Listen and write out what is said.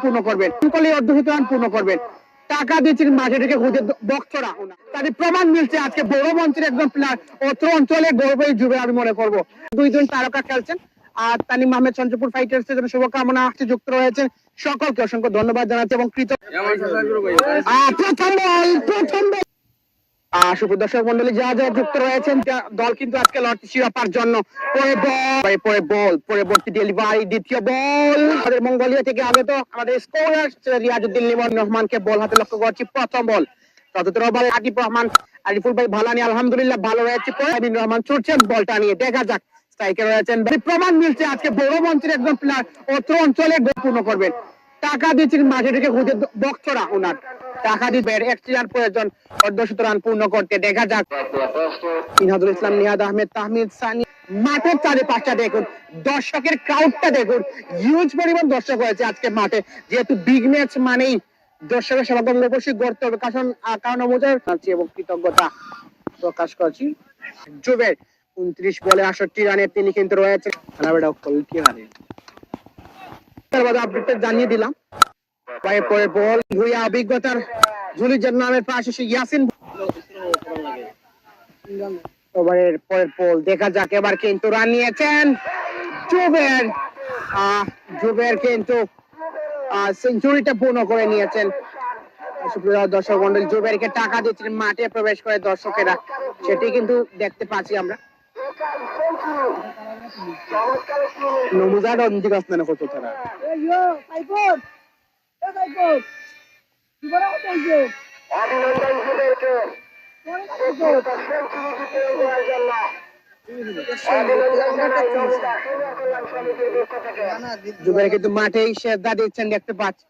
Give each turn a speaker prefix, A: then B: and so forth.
A: পূর্ণ করবেন, অর্ধশত রান পূর্ণ করবেন। টাকা দিচ্ছেন মাঠে থেকে খুঁজে বক্তরা তাদের প্রমাণ মিলছে আজকে বড় মঞ্চের একজন প্লেয়ার অত্র অঞ্চলে গৌরবী যুবে আমি মনে করবো। দুইজন তারকা খেলছেন আর তানিম আহমেদ সঞ্চয়পুর ফাইটার্স এর জন্য শুভকামনা যুক্ত রয়েছেন। সকলকে অসংখ্য ধন্যবাদ জানাচ্ছি এবং প্রথম সুপ্রদর্শক মন্ডলী যা যা যুক্ত রয়েছেন দল কিন্তু আজকে লড়ছে শিরোপার জন্য। পরবর্তী ডেলিভারি দ্বিতীয় বল আমাদের মঙ্গোলিয়া থেকে আগত আমাদের স্কোরার রিয়াজউদ্দিন লিমন রহমানকে বল হাতে লক্ষ্য করছি। প্রথম বল ততটা ওভারে আকিব রহমান আরিফুল ভাই ভালানি আলহামদুলিল্লাহ ভালো রয়েছে। আমিন রহমান ছুটছেন বলটা নিয়ে, দেখা যাক স্ট্রাইকার রয়েছেন। প্রমাণ মিলছে আজকে বড় মঞ্চের একজন প্লেয়ার অত্র অঞ্চলে পূর্ণ করবেন। টাকা দিচ্ছেন মাঠে থেকে খুঁজে বক্তরা ওনার টাকা দিবেন 1 প্রয়োজন অর্ধশত রান পূর্ণ করতে। দেখা যাক ইনহাদুল ইসলাম, নিহাদ আহমেদ, তাহমিদ সানি মাঠের চারিপাশটা দেখুন, দর্শকের ক্রাউডটা দেখুন, হিউজ পরিমাণ দর্শক হয়েছে আজকে মাঠে। যেহেতু বিগ ম্যাচ মানেই দর্শকের সমাগম অবশ্যই করতে হবে, কারণ এবং কৃতজ্ঞতা প্রকাশ করছি। জুবের 29 বলে 68 রানে তিনি কিন্তু রয়েছে। জানিয়ে দিলাম পরে বল ভুইয়া অভিজ্ঞতার ঝুলির নামের পাশে ইয়াসিন ওভারের পরের বল। দেখা যাক এবার কিন্তু রান নিয়েছেন জুবের কিন্তু সেঞ্চুরিটা পূর্ণ করে নিয়েছেন। দর্শক মন্ডলী জুবেরকে টাকা দিচ্ছেন মাঠে প্রবেশ করে দর্শকেরা, সেটি কিন্তু দেখতে পাচ্ছি আমরা। জুবের কিন্তু মাঠেই সেজদা দিচ্ছেন দেখতে পাচ্ছি।